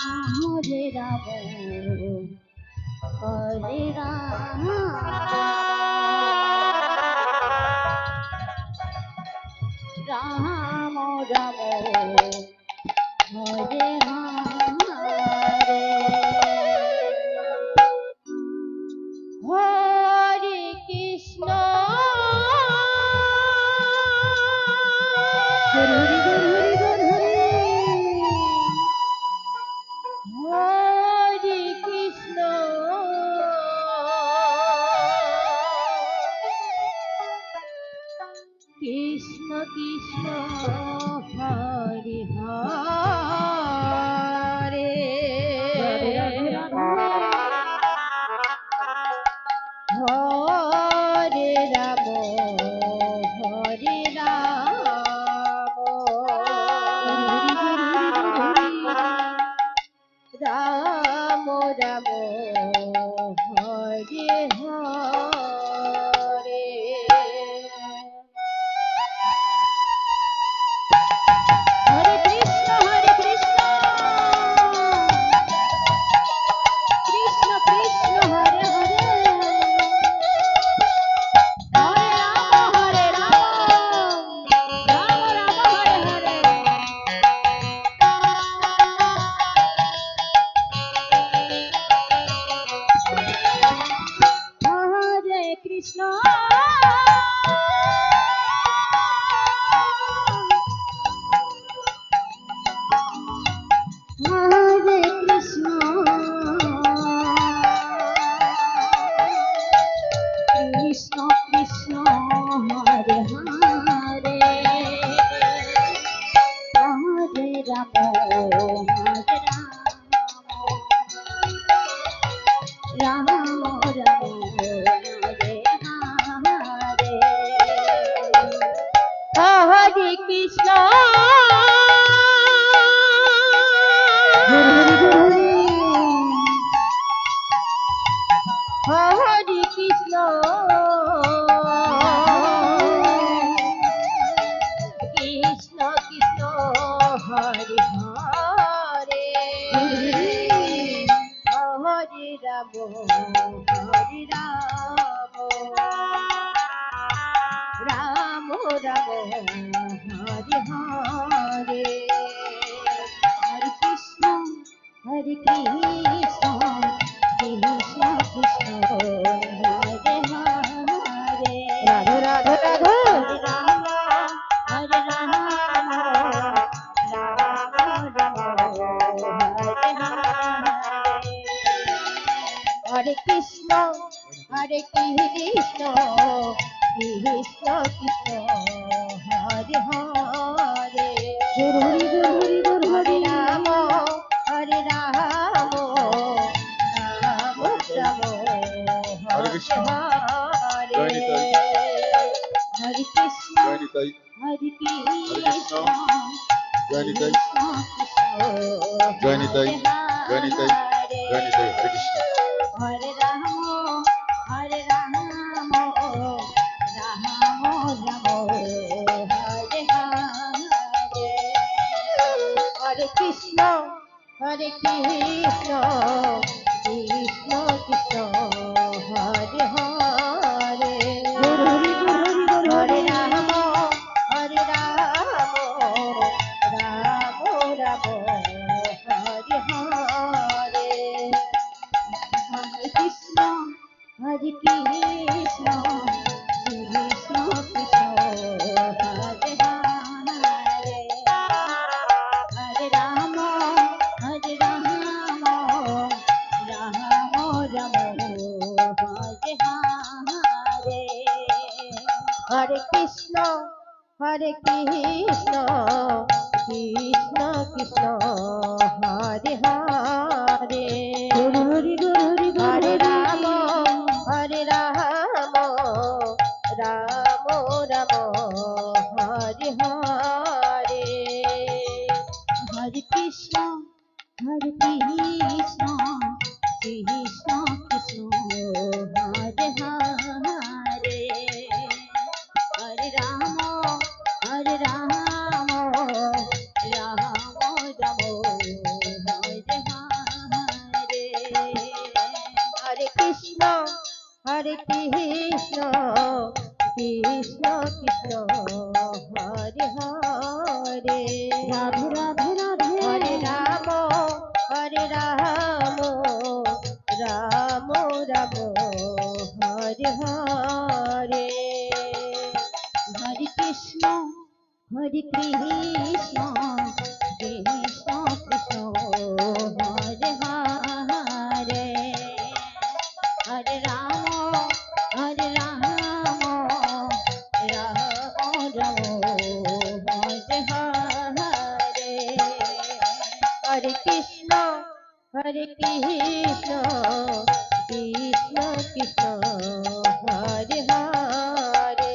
হরে Ram হরে Ram Ram Ram Hare Hare Hare Krishna হরে Krishna Krishna Krishna Hare Hare Hare Ram হরে Ram Ram Ram Hare Hare Hare Krishna Krishna Krishna Hare Hare Hare Ram Ram Ram Hare Hare Hare Krishna হরে Krishna Krishna Krishna Hare Hare Hare Ram হরে Ram Ram Hare Hare Hare Krishna হরে Krishna Krishna Krishna Hare Hare Hare Ram হরে Ram Ram Ram Hare Hare Hare Krishna হরে Krishna Krishna Krishna Hare Hare Radhe Radhe Radhe হরে Ram Ram Ram Hare Hare Krishna হরে Krishna Krishna Krishna Hare Hare Hare Ram হরে Ram Ram Ram হরে Krishna. Hare Hare Krishna হরে Krishna জয় Nitai Krishna জয় Nitai জয় Nitai জয় Nitai হরে Krishna হরে Ram হরে Ram Ram Ram Hare Hare Hare Krishna হরে Krishna Krishna Krishna Hare Hare Hare Ram হরে Ram Ram Ram Hare Hare Hare Krishna হরে Krishna Krishna Krishna Hare Hare Hare Ram হরে Ram Ram Ram Hare Hare Hare Krishna হরে Krishna Krishna Krishna Hare Hare Hare Ram হরে Ram Ram Ram Hare Hare Hare Krishna হরে Krishna Krishna Krishna Hare Hare Hare Ram হরে Ram Ram Ram হরে Krishna হরে Krishna Krishna Krishna Hare Hare Radhe Radhe Radhe হরে Ram হরে Ram Ram Ram Hare Hare Hare Krishna হরে Krishna Krishna Krishna Hare Hare Hare Ram হরে Ram Ram Ram Hare Hare Hare Krishna হরে Krishna Krishna Krishna Hare Hare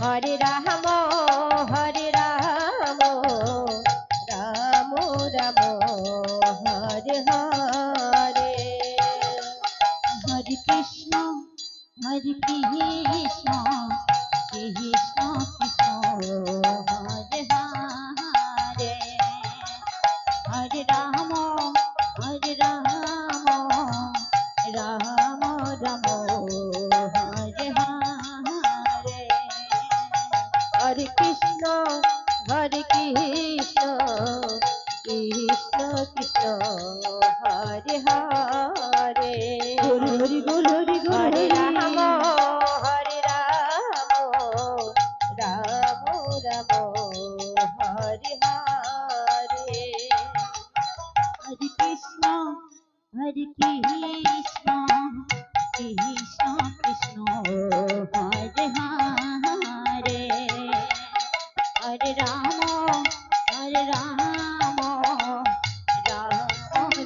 Hare Ram হরে Ram Ram Ram Hare Hare Hare Krishna হরে Krishna Krishna Krishna Hare Hare Hare Ram হরে Ram Ram Ram Hare Hare Hare Krishna হরে Krishna Krishna Krishna Hare Hare Hari বল Hari বল হরে Ram হরে Ram Ram Ram Hare Hare Hare Krishna হরে Krishna Krishna Krishna Hare Hare Hare Ram হরে Ram Ram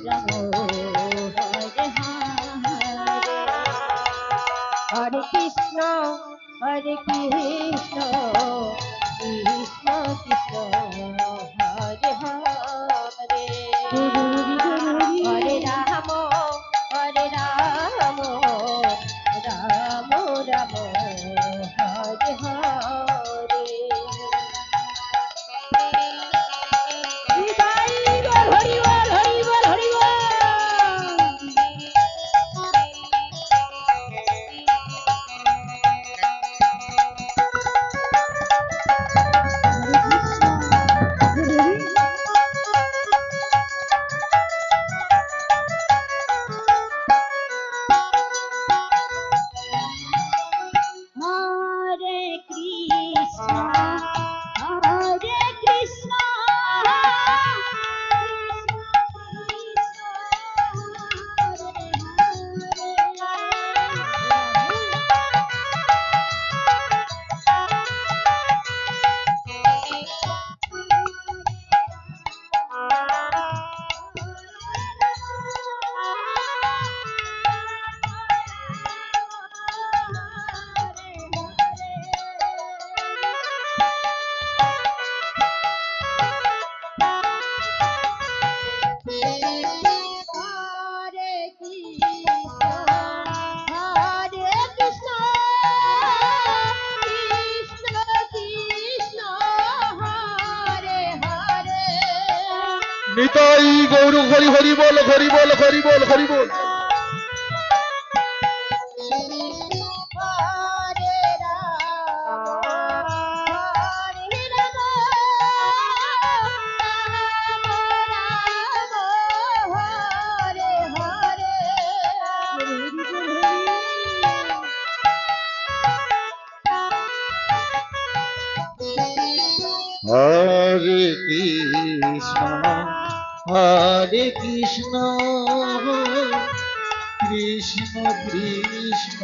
Ram Hare Hare Hare Krishna হরে Krishna Krishna Krishna Hare Hare Hare Ram হরে Ram Ram Ram Hare Hare Hari বল Hari বল Hari বল হরে Krishna হরে Krishna হরে Krishna হরে Krishna Krishna Krishna Hare Hare Nitai Gour Hari Hari বল Hari বল Hari বল Hari বল হরে Ram হরে Ram Ram Hare Hare Hare Krishna হরে Krishna Krishna Krishna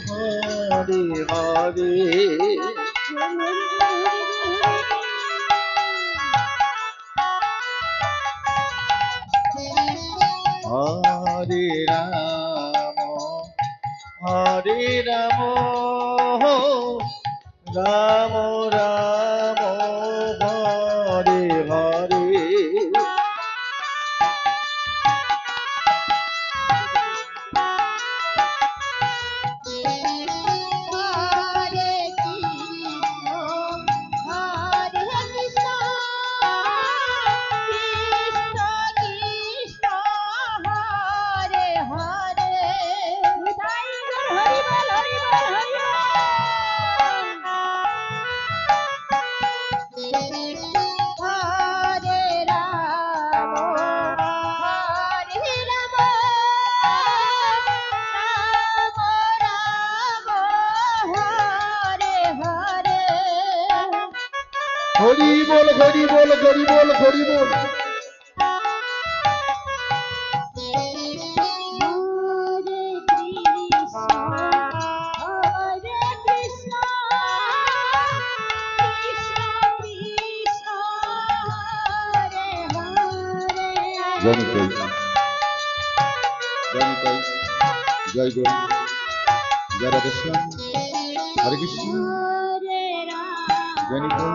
Hare Hare Hare Ram হরে Ram Ram Ram Hare Hare Hare Krishna হরে Krishna Krishna Krishna Hare Hare Hari বল Hari বল Hari বল। জয় Nitai, জয় Nitai, জয় গুরু, জয় Radheshyam, হরে Krishna, জয় Nitai.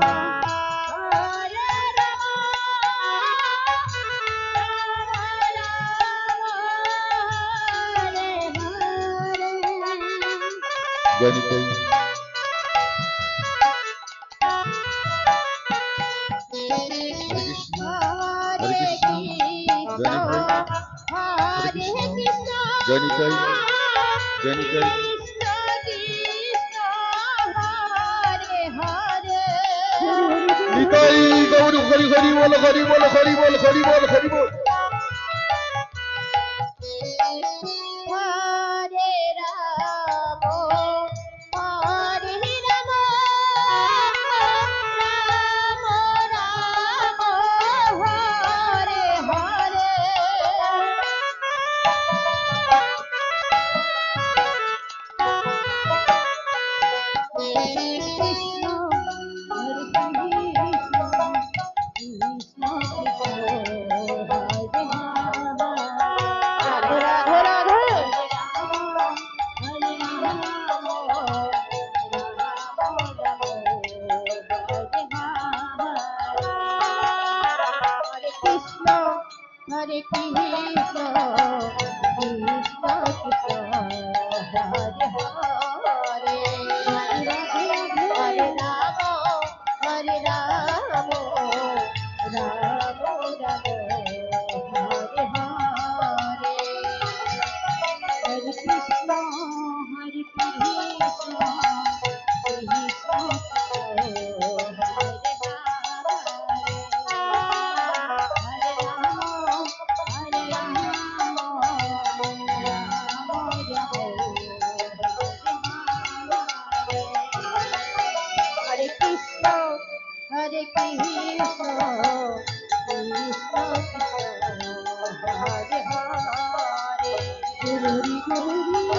জয় Nitai, হরে Krishna, হরে Krishna, জয় Nitai, হরে Krishna, জয় Nitai, জয় Nitai. Nitai Gour Hari Hari বল Hari বল Hari বল Hari বল Hari বল। হরে Ram হরে Ram Ram Ram Hare Hare Krishna হরে Krishna Krishna Krishna হরে Radhe Radhe হরে Ram হরে Krishna হরে Krishna Krishna Krishna Hare Hare Hare Ram হরে Ram Ram Ram Hare Hare Hare Krishna হরে Krishna Krishna Hare Hare Hare Ram Ram Ram হরে Krishna হরে Krishna Krishna Krishna Hare Hare গুরুরি গুরুরি